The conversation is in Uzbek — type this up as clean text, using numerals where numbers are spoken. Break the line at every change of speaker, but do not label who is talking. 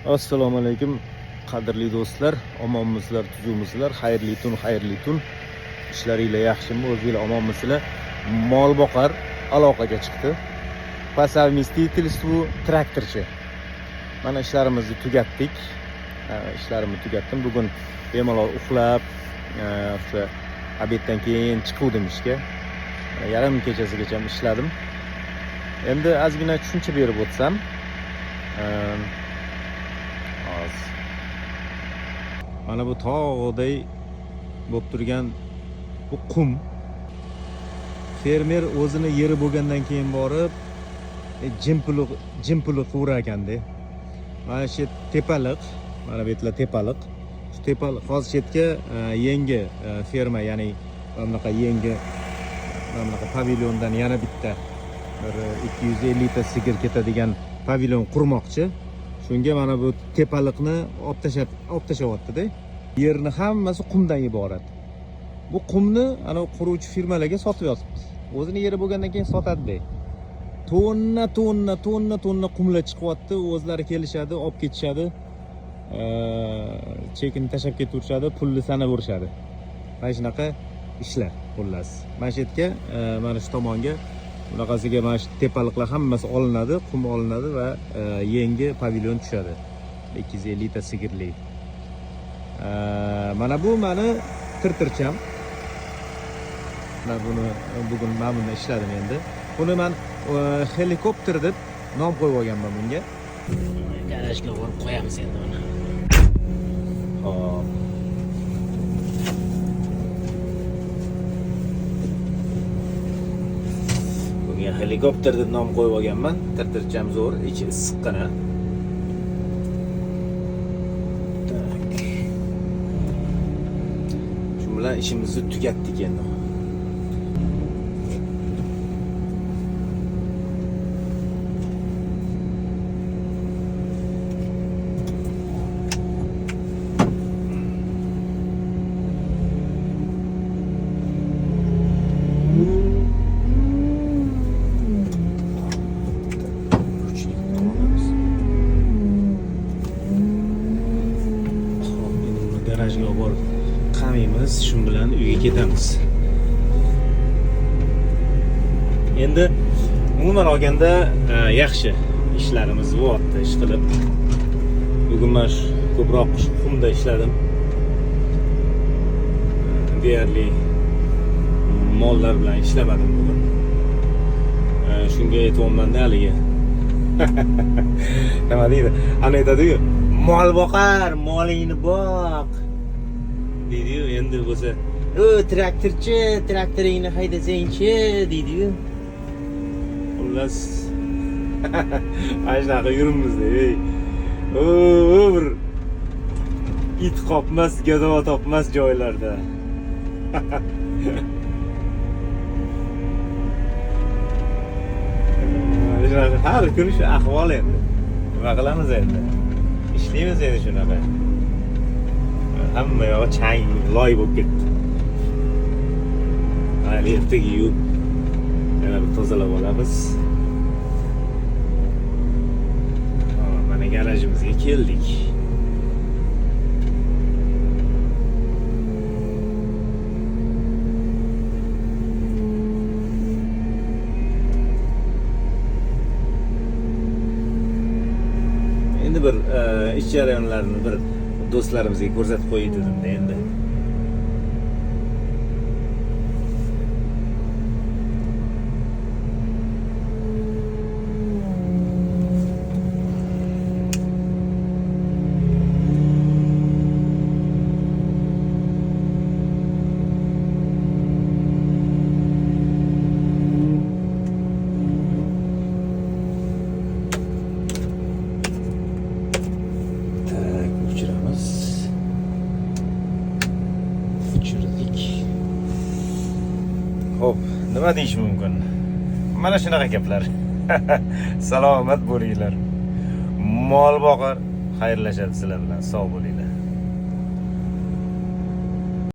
Assalomu alaykum qadrli do'stlar, omonmisizlar, tuzukmisizlar, xayrli tun. Ishlaringlar yaxshimi, o'zinglar omonmisizlar? Mol boqar aloqaga chiqdi. По совместительству traktorchi. Mana ishlarimizni tugatdik. Ishlarimni tugatdim. Bugun bemalol uxlab, o'sha obeddan keyin chiqdim ishga. Yarim kechasigacha ishladim. Endi ozgina tushuncha berib o'tsam, mana bu tog'day bo'lib turgan bu qum. Fermer o'zini yeri bo'lgandan keyin borib jimpuli quvrar ekanda. Mana shu tepaliq, mana bu yerlar tepaliq. Shu tepaliq hozir chetga yangi ferma, ya'ni bunaqa yangi bunaqa pavilyondan yana bitta bir 250 ta sigir ketadigan pavilyon qurmoqchi. Shunga mana bu tepaliqni olib tashyapti-da. Yerni hammasi qumdan iborat. Bu qumni ana quruvchi firmalarga sotib yotibdi. O'zini yeri bo'lgandan keyin sotadi-da. Tonna qumlar chiqyapti, o'zlari kelishadi, olib ketishadi. Chekini tashlab ketaverishadi, pulni sanaverishadi. Mana shunaqa ishlar xullas. Mana shu yerga, mana shu tomonga bunaqasiga mana shu tepaliqlar hammasi olinadi, qum olinadi va yangi pavilyon tushadi. 250 ta sigirli. Mana bu meni tirtircham. Mana buni bugun men bunda ishladim endi. Buni men helikopter deb nom qo'yib olganman bunga.
Garajga borib qo'yamiz endi uni.
Hop. Helikopter deb nom qo'yib olganman. Tirtircham zo'r, ichi issiqqina. Tak. Shu bilan ishimizni tugatdik endi. Garajga borib qamaymiz, shu bilan uyga ketamiz. Endi umuman olganda yaxshi ishlarimiz bo'lyapti, ish qilib. Bugun men ko'proq qumda ishladim. Deyarli mollar bilan ishlamadim bugun. Shunga aytayapman-da haligi. Nima deydi? Ana aytadi-ku, mol boqar, molingni boq. Deydi-yu, endi bo'lsa, "O, traktorchi, traktoringni haydasang-chi", deydi-yu. Xullas, ajnaqa yuribmiz-da, ey. O, bir it qopmas, gado topmas joylarda. Har kun shu ahvol endi. Nima qilamiz endi? Ishlaymiz endi shunaqa. Hamma yog'i chang, loy bo'lib ketdi. Hali ertaga yuvib, yana bir tozalab olamiz. Mana garajimizga keldik. Endi bir ish jarayonlarini bir do'stlarimizga ko'rsatib qo'yay dedim-da endi. Hop, nima deyish mumkin? Mana shunaqa gaplar. Salomat bo'linglar. Mol boqar, xayrlashadi sizlar bilan. Sog' bo'linglar.